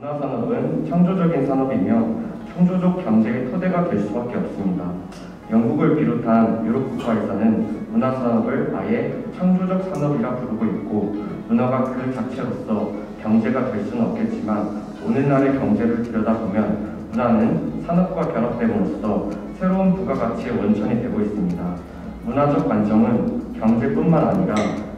문화산업은 창조적인 산업이며 창조적 경제의 토대가 될 수밖에 없습니다. 영국을 비롯한 유럽 국가에서는 문화산업을 아예 창조적 산업이라 부르고 있고, 문화가 그 자체로서 경제가 될 수는 없겠지만 오늘날의 경제를 들여다보면 문화는 산업과 결합됨으로써 새로운 부가가치의 원천이 되고 있습니다. 문화적 관점은 경제뿐만 아니라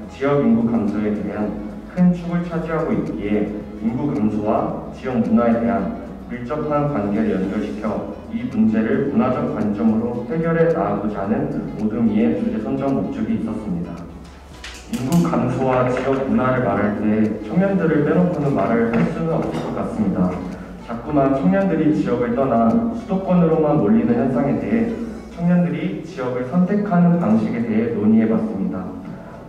지역 인구 감소에 대한 큰 축을 차지하고 있기에 인구 감소와 지역 문화에 대한 밀접한 관계를 연결시켜 이 문제를 문화적 관점으로 해결해 나가고자 하는 모든 이의 주제 선정 목적이 있었습니다. 인구 감소와 지역 문화를 말할 때 청년들을 빼놓고는 말을 할 수는 없을 것 같습니다. 자꾸만 청년들이 지역을 떠나 수도권으로만 몰리는 현상에 대해 청년들이 지역을 선택하는 방식에 대해 논의해봤습니다.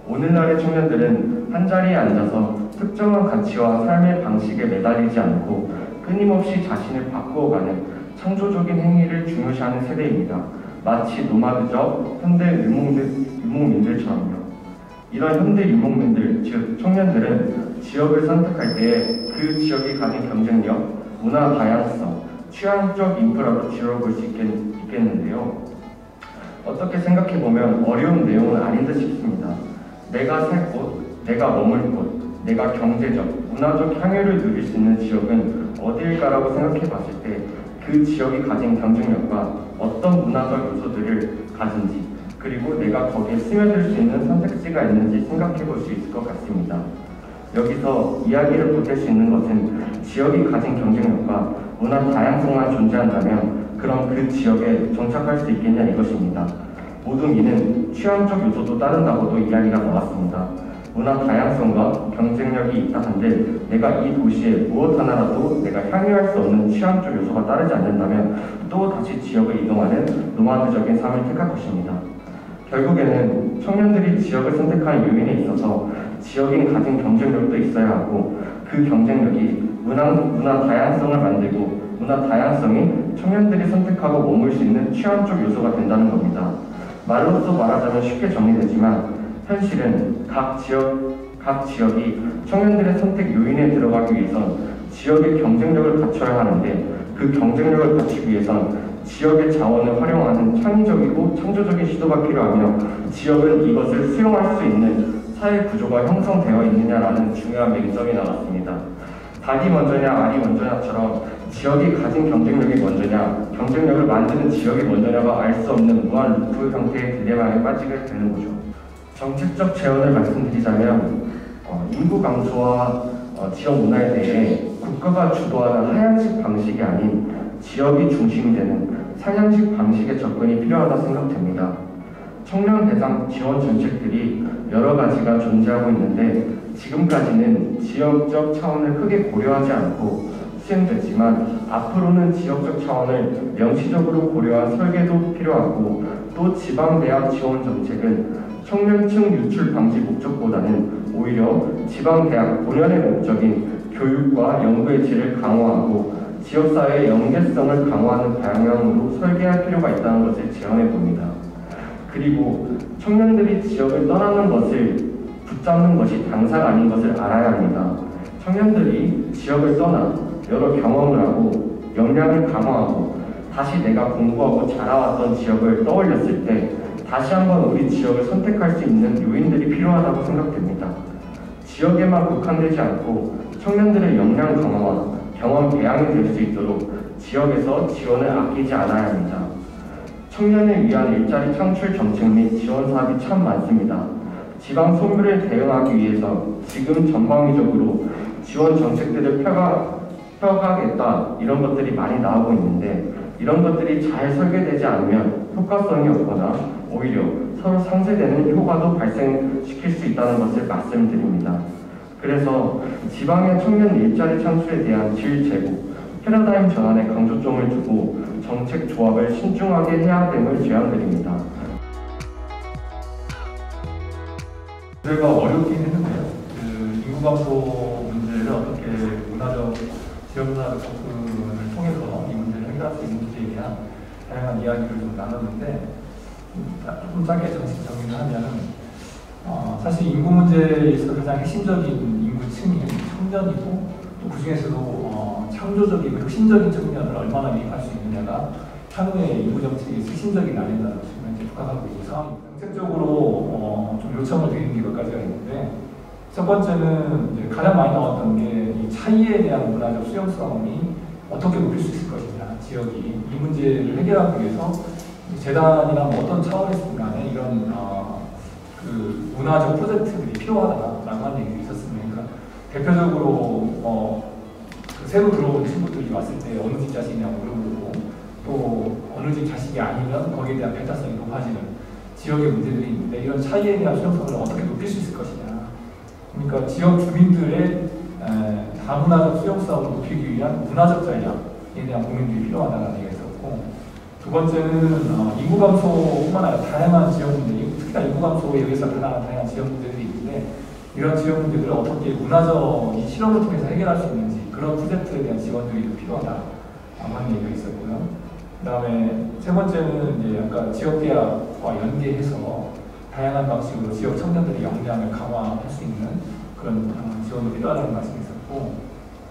오늘날의 청년들은 한자리에 앉아서 특정한 가치와 삶의 방식에 매달리지 않고 끊임없이 자신을 바꾸어가는 창조적인 행위를 중요시하는 세대입니다. 마치 노마드적 현대 유목민들처럼요. 이런 현대 유목민들, 즉 청년들은 지역을 선택할 때 그 지역이 가진 경쟁력, 문화 다양성, 취향적 인프라로 지어볼 수 있겠는데요. 어떻게 생각해보면 어려운 내용은 아닌 듯 싶습니다. 내가 살 곳, 내가 머물 곳, 내가 경제적, 문화적 향유를 누릴 수 있는 지역은 어디일까라고 생각해봤을 때 그 지역이 가진 경쟁력과 어떤 문화적 요소들을 가진지, 그리고 내가 거기에 스며들 수 있는 선택지가 있는지 생각해볼 수 있을 것 같습니다. 여기서 이야기를 보탤 수 있는 것은 지역이 가진 경쟁력과 문화 다양성만 존재한다면 그럼 그 지역에 정착할 수 있겠냐 이것입니다. 모든 이는 취향적 요소도 따른다고도 이야기가 나왔습니다. 문화 다양성과 경쟁력이 있다 한들 내가 이 도시에 무엇 하나라도 내가 향유할 수 없는 취향적 요소가 따르지 않는다면 또 다시 지역을 이동하는 노마드적인 삶을 택할 것입니다. 결국에는 청년들이 지역을 선택하는 요인에 있어서 지역인 가진 경쟁력도 있어야 하고, 그 경쟁력이 문화 다양성을 만들고 문화 다양성이 청년들이 선택하고 머물 수 있는 취향적 요소가 된다는 겁니다. 말로써 말하자면 쉽게 정리되지만 현실은 각 지역이 청년들의 선택 요인에 들어가기 위해선 지역의 경쟁력을 갖춰야 하는데, 그 경쟁력을 갖추기 위해선 지역의 자원을 활용하는 창의적이고 창조적인 시도가 필요하며, 지역은 이것을 수용할 수 있는 사회 구조가 형성되어 있느냐라는 중요한 맹점이 나왔습니다. 닭이 먼저냐 알이 먼저냐처럼 지역이 가진 경쟁력이 먼저냐, 경쟁력을 만드는 지역이 먼저냐가 알 수 없는 무한 루프 형태의 딜레마에 빠지게 되는 거죠. 정책적 제언을 말씀드리자면 인구 감소와 지역 문화에 대해 국가가 주도하는 하향식 방식이 아닌 지역이 중심이 되는 상향식 방식의 접근이 필요하다 생각됩니다. 청년 대상 지원 정책들이 여러 가지가 존재하고 있는데 지금까지는 지역적 차원을 크게 고려하지 않고 시행됐지만 앞으로는 지역적 차원을 명시적으로 고려한 설계도 필요하고, 또 지방대학 지원 정책은 청년층 유출 방지 목적보다는 오히려 지방대학 본연의 목적인 교육과 연구의 질을 강화하고 지역사회의 연계성을 강화하는 방향으로 설계할 필요가 있다는 것을 제안해 봅니다. 그리고 청년들이 지역을 떠나는 것을 붙잡는 것이 당사가 아닌 것을 알아야 합니다. 청년들이 지역을 떠나 여러 경험을 하고 역량을 강화하고 다시 내가 공부하고 자라왔던 지역을 떠올렸을 때 다시 한번 우리 지역을 선택할 수 있는 요인들이 필요하다고 생각됩니다. 지역에만 국한되지 않고 청년들의 역량 강화와 경험 배양이 될 수 있도록 지역에서 지원을 아끼지 않아야 합니다. 청년을 위한 일자리 창출 정책 및 지원 사업이 참 많습니다. 지방 소멸에 대응하기 위해서 지금 전방위적으로 지원 정책들을 펴가겠다 이런 것들이 많이 나오고 있는데, 이런 것들이 잘 설계되지 않으면 효과성이 없거나 오히려 서로 상쇄되는 효과도 발생시킬 수 있다는 것을 말씀드립니다. 그래서 지방의 청년 일자리 창출에 대한 질 제고, 패러다임 전환에 강조점을 두고 정책 조합을 신중하게 해야 됨을 제안드립니다. 문제가 어렵긴 했는데요. 인구 감소 문제를 어떻게 지역 문화적 접근을 통해서 이 문제를 해결할 수 있는지에 대한 다양한 이야기를 좀 나눴는데, 조금 짧게 정리를 하면 사실 인구 문제에 있어서 가장 핵심적인 인구층이 청년이고, 또 그 중에서도 창조적이고 혁신적인 측면을 얼마나 이입할 수 있느냐가 향후의 인구 정책의 핵심적인 난이다라고 지금 현재 부각하고 있는 상황입니다. 정책적으로 좀 요청을 드리는 게 몇 가지가 있는데, 첫 번째는 이제 가장 많이 나왔던 게 이 차이에 대한 문화적 수용성이 어떻게 높일 수 있을 것이냐, 지역이 이 문제를 해결하기 위해서 재단이나 뭐 어떤 차원에서든 간에 이런 그 문화적 프로젝트들이 필요하다라고 하는 얘기가 있었습니다. 그러니까 대표적으로 그 새로 들어온 친구들이 왔을 때 어느 집 자식이냐고 물어보고, 또 어느 집 자식이 아니면 거기에 대한 배타성이 높아지는 지역의 문제들이 있는데, 이런 차이에 대한 수용성을 어떻게 높일 수 있을 것이냐. 그러니까 지역 주민들의 다문화적 수용성을 높이기 위한 문화적 전략에 대한 고민들이 필요하다는 얘기가 있었고, 두 번째는 인구 감소뿐만 아니라 다양한 지역 문제, 특히나 인구 감소에 의해서 일어나는 다양한 지역 문제들이 있는데, 이런 지역 문제들을 어떻게 문화적 실험을 통해서 해결할 수 있는지, 그런 프로젝트에 대한 지원들이 필요하다라고 하는 얘기가 있었고요. 그 다음에 세 번째는 이제 아까 지역계약과 연계해서 다양한 방식으로 지역 청년들의 역량을 강화할 수 있는 그런 지원도 필요하다는 말씀이 있었고,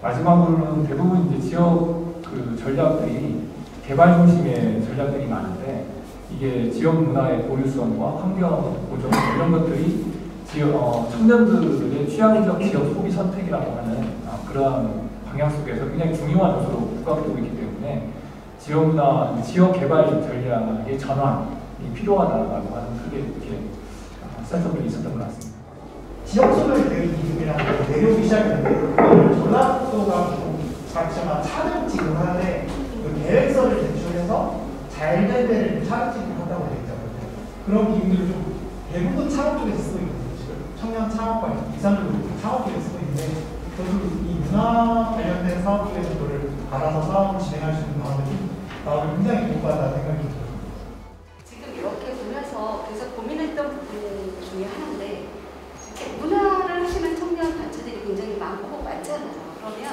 마지막으로는 대부분 이제 지역 그 전략들이 개발 중심의 전략들이 많은데, 이게 지역 문화의 보유성과 환경 보존 이런 것들이 지역 청년들의 취향적 지역 소비 선택이라고 하는 그러한 방향 속에서 굉장히 중요한 요소로 부각되고 있기 때문에 지역 문화, 지역 개발 전략의 전환이 필요하다라고 하는 크게 이렇게 센터들이 있었던 것 같습니다. 지역소멸 계획이라고 내려오기 시작했는데, 그걸 전라도가 작지만 차등찍을 하는데 그 계획서를 제출해서 잘 된 데를 차등찍을 한다고 되어 있잖아요. 그런 기능들을 좀 대부분 창업 쪽에서 쓰고 있거든요. 지금 청년 창업과 이산적으로 창업 쪽에서 쓰고 있는데, 저도 이 문화 관련된 사업 쪽에서 그거를 받아서 사업을 진행할 수 있는 방법이 나오면 굉장히 좋을 것 같다는 생각이 들어요. 지금 이렇게 보면서 그래서 고민했던 부분 중에 하나인데, 문화를 하시는 청년 단체들이 굉장히 많잖아요. 그러면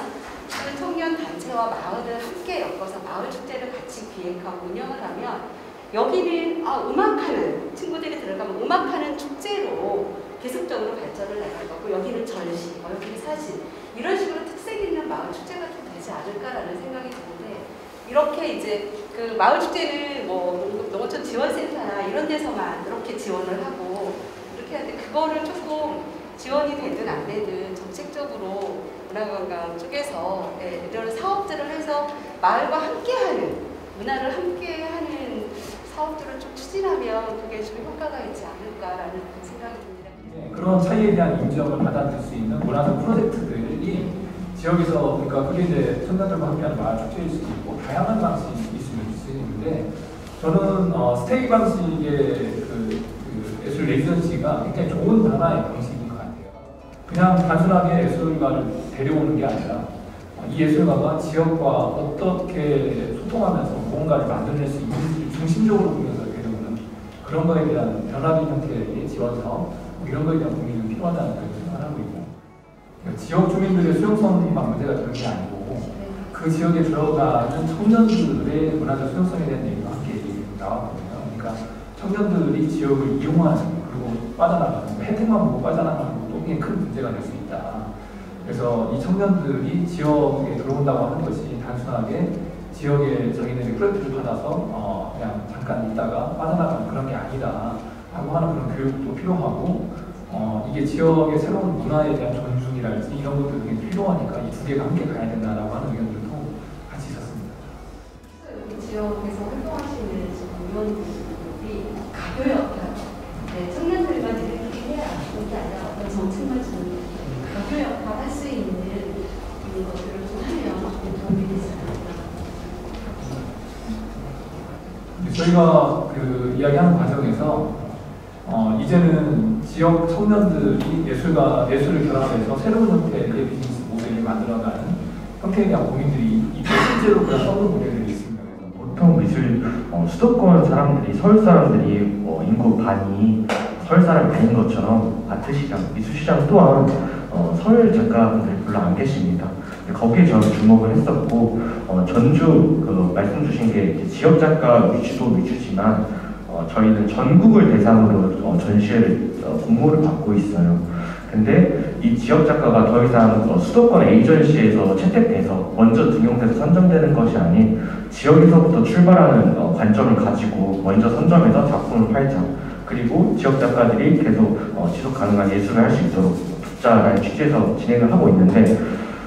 그 청년 단체와 마을을 함께 엮어서 마을 축제를 같이 기획하고 운영을 하면, 여기는 음악하는 친구들이 들어가면 음악하는 축제로 계속적으로 발전을 나갈 거고, 여기는 전시, 여기는 사진, 이런 식으로 특색 있는 마을 축제가 좀 되지 않을까라는 생각이 드는데, 이렇게 이제 그 마을 축제는 뭐 농어촌 지원센터나 이런 데서만 이렇게 지원을 하고 이렇게 하는데, 그거를 조금 지원이 되든 안 되든 정책적으로 문화관광 쪽에서 이런 사업들을 해서 마을과 함께하는, 문화를 함께하는 사업들을 좀 추진하면 그게 좀 효과가 있지 않을까라는 생각이 듭니다. 그런 차이에 대한 인정을 받아들일 수 있는 문화적 프로젝트들이 지역에서, 그러니까 그게 이제 청년들과 함께하는 마을 축제일 수도 있고 다양한 방식이 있을 수 있는데, 저는 스테이 방식의 그 예술 레지던시가 굉장히 좋은 하나의 방식인 것 같아요. 그냥 단순하게 예술가를 데려오는 게 아니라 이 예술가가 지역과 어떻게 소통하면서 뭔가를 만들어낼 수 있는지를 중심적으로 보면서 데려오는 그런 거에 대한 변화된 형태의 지원 사업, 이런 거에 대한 고민이 필요하다는 생각을 하고 있고, 지역 주민들의 수용성만 문제가 되는 게 아니고 그 지역에 들어가는 청년들의 문화적 수용성에 대한 얘기가 함께 나왔거든요. 그러니까 청년들이 지역을 이용하는, 그리고 빠져나가는, 혜택만 보고 빠져나가는 것도 굉장히 큰 문제가 될 수 있다. 그래서 이 청년들이 지역에 들어온다고 하는 것이 단순하게 지역에 자기들이 프로젝트를 받아서 그냥 잠깐 있다가 빠져나가는 그런 게 아니다 라고 하는 그런 교육도 필요하고, 이게 지역의 새로운 문화에 대한 존중이랄지 이런 것들이 굉장히 필요하니까 이 두 개가 함께 가야 된다라고 하는 의견들도 같이 있었습니다. 여기 지역에서 활동하시는 의원들이 가교 역할, 청년들만 이렇게 해야 하는 게 아니라 어떤 정책만 주는 가교 역할 할 수 있는 것들을 좀 하면 도움이 되지 않을까. 저희가 그 이야기하는 과정에서 이제는 지역 청년들이 예술을 결합해서 새로운 형태의 비즈니스 모델을 만들어가는 형태에 대한 고민들이 실제로 그런 써본 모델들이 있습니다. 보통 수도권 사람들이, 서울 사람들이 인구 반이 서울 사람 반인 것처럼 아트시장, 미술시장 또한 서울 작가분들이 별로 안 계십니다. 거기에 저는 주목을 했었고, 전주 말씀 주신 게 지역 작가 위주도 위주지만 저희는 전국을 대상으로 전시회를 공모를 받고 있어요. 근데 이 지역 작가가 더 이상 수도권 에이전시에서 채택돼서 먼저 등용돼서 선정되는 것이 아닌 지역에서부터 출발하는 관점을 가지고 먼저 선점해서 작품을 팔자. 그리고 지역 작가들이 계속 지속 가능한 예술을 할 수 있도록 돕자라는 취지에서 진행을 하고 있는데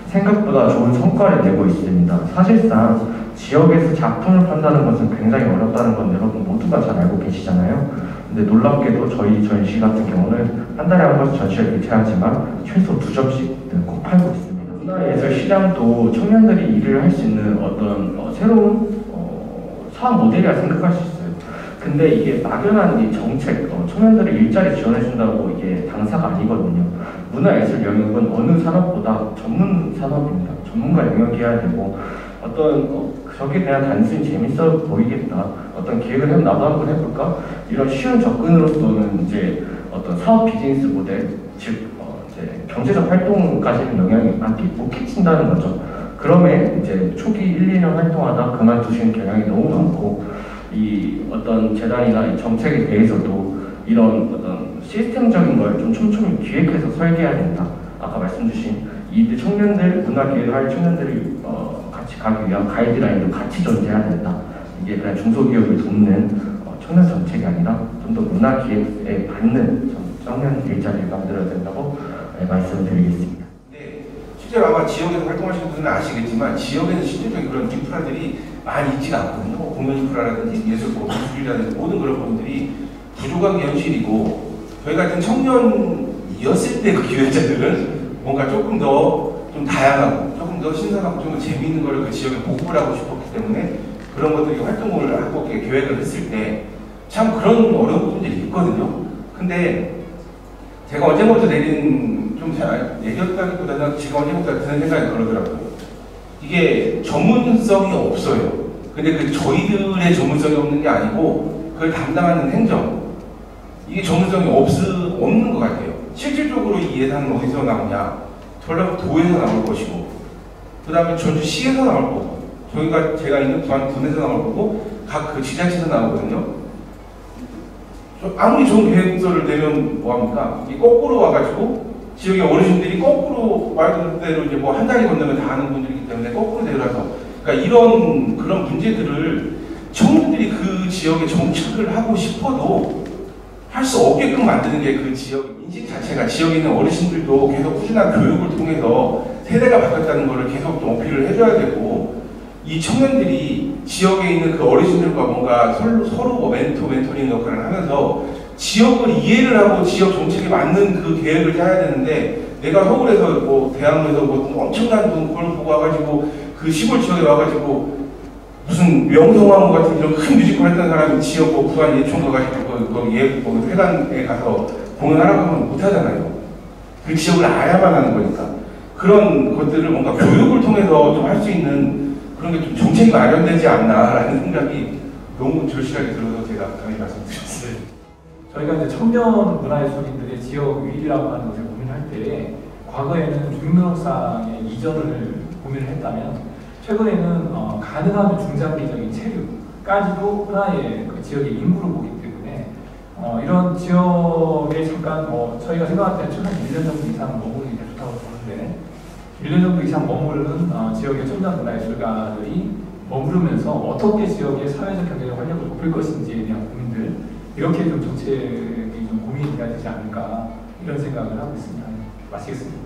생각보다 좋은 성과를 내고 있습니다. 사실상 지역에서 작품을 판다는 것은 굉장히 어렵다는 건 여러분 모두가 잘 알고 계시잖아요. 근데 놀랍게도 저희 전시 같은 경우는 한 달에 한 번씩 전시를 개최하지만 최소 2점씩 꼭 팔고 있습니다. 문화예술 시장도 청년들이 일을 할 수 있는 어떤 새로운 사업 모델이라 생각할 수 있어요. 근데 이게 막연한 이 정책, 청년들이 일자리 지원해준다고 이게 당사가 아니거든요. 문화예술 영역은 어느 산업보다 전문 산업입니다. 전문가 영역이어야 되고 저게 그냥 단순히 재밌어 보이겠다. 어떤 계획을 하면 나도 한번 해볼까? 이런 쉬운 접근으로서는 이제 어떤 사업 비즈니스 모델, 즉 이제 경제적 활동까지는 영향이 못 끼친다는 거죠. 그러면 이제 초기 1, 2년 활동하다 그만두시는 경향이 너무 많고 이 어떤 재단이나 이 정책에 대해서도 이런 어떤 시스템적인 걸 좀 촘촘히 기획해서 설계해야 된다. 아까 말씀 주신 이 청년들, 문화 기획을 할 청년들이 같이 가기 위한 가이드라인도 같이 존재해야 된다. 이게 그냥 중소기업을 돕는 청년 정책이 아니라 좀 더 문화 기획에 받는 청년 일자리를 만들어야 된다고 말씀을 드리겠습니다. 네, 실제로 아마 지역에서 활동하시는 분들은 아시겠지만 지역에는 실질적인 그런 인프라들이 많이 있지가 않거든요. 공연 인프라라든지 예술, 미술이라든지 모든 그런 부분들이 부족한 게 현실이고 저희 같은 청년이었을 때 그 기획자들은 뭔가 조금 더 좀 다양하고 조금 더 신선하고 좀 더 재미있는 거를 그 지역에 보급을 하고 싶었기 때문에 그런 것들이 활동을 하고 계획을 했을 때 참 그런 어려운 부분들이 있거든요. 근데 제가 언제부터 내린 좀 잘 얘기했다기보다는 제가 언제부터 드는 생각이 그러더라고요. 이게 전문성이 없어요. 근데 그 저희들의 전문성이 없는 게 아니고 그걸 담당하는 행정 이게 전문성이 없는 것 같아요. 실질적으로 이 예산은 어디서 나오냐? 전라도에서 나올 것이고 그 다음에 전주시에서 나올 거고 제가 있는 군에서 나올 거고 각 그 지자체에서 나오거든요. 아무리 좋은 계획서를 내면 뭐합니까? 이 거꾸로 와가지고 지역의 어르신들이 거꾸로 말대로 이제 뭐 한 달이 건너면 다 아는 분들이기 때문에 거꾸로 내려서 그러니까 그런 문제들을 청년들이 그 지역에 정착을 하고 싶어도 할 수 없게끔 만드는 게 그 지역 인식 자체가 지역에 있는 어르신들도 계속 꾸준한 교육을 통해서 세대가 바뀌었다는 것을 계속 좀 어필을 해줘야 되고 이 청년들이 지역에 있는 그 어르신들과 뭔가 서로 멘토링 역할을 하면서 지역을 이해를 하고 지역 정책에 맞는 그 계획을 짜야 되는데 내가 서울에서 뭐 대학로에서 뭐 엄청난 그걸 보고 와가지고 그 시골 지역에 와가지고 무슨 명성황후 같은 이런 큰 뮤지컬 했던 사람이 지역 뭐 부안 예촌 가가지고 그 회관에 가서 공연하라고 하면 못하잖아요. 그 지역을 알아야만 하는 거니까 그런 것들을 뭔가 교육을 통해서 좀 할 수 있는 그런 게 좀 정책이 마련되지 않나라는 생각이 너무 절실하게 들어서 제가 강의 말씀드렸어요. 저희가 이제 청년 문화예술인들의 지역 위기라고 하는 것을 고민할 때 과거에는 주민등록상의 이전을 고민을 했다면 최근에는 가능하면 중장기적인 체류까지도 하나의 그 지역의 임무로 보기 때문에 이런 지역에 잠깐 저희가 생각할 때는 최근 1년 정도 이상 머무르는 게 좋다고 보는데 1년 정도 이상 머무르는 지역의 청년 문화예술가들이 머무르면서 어떻게 지역의 사회적 경제적 활력을 높일 것인지에 대한 고민들 이렇게 좀 정책이 좀 고민이 돼야 되지 않을까 이런 생각을 하고 있습니다. 마치겠습니다.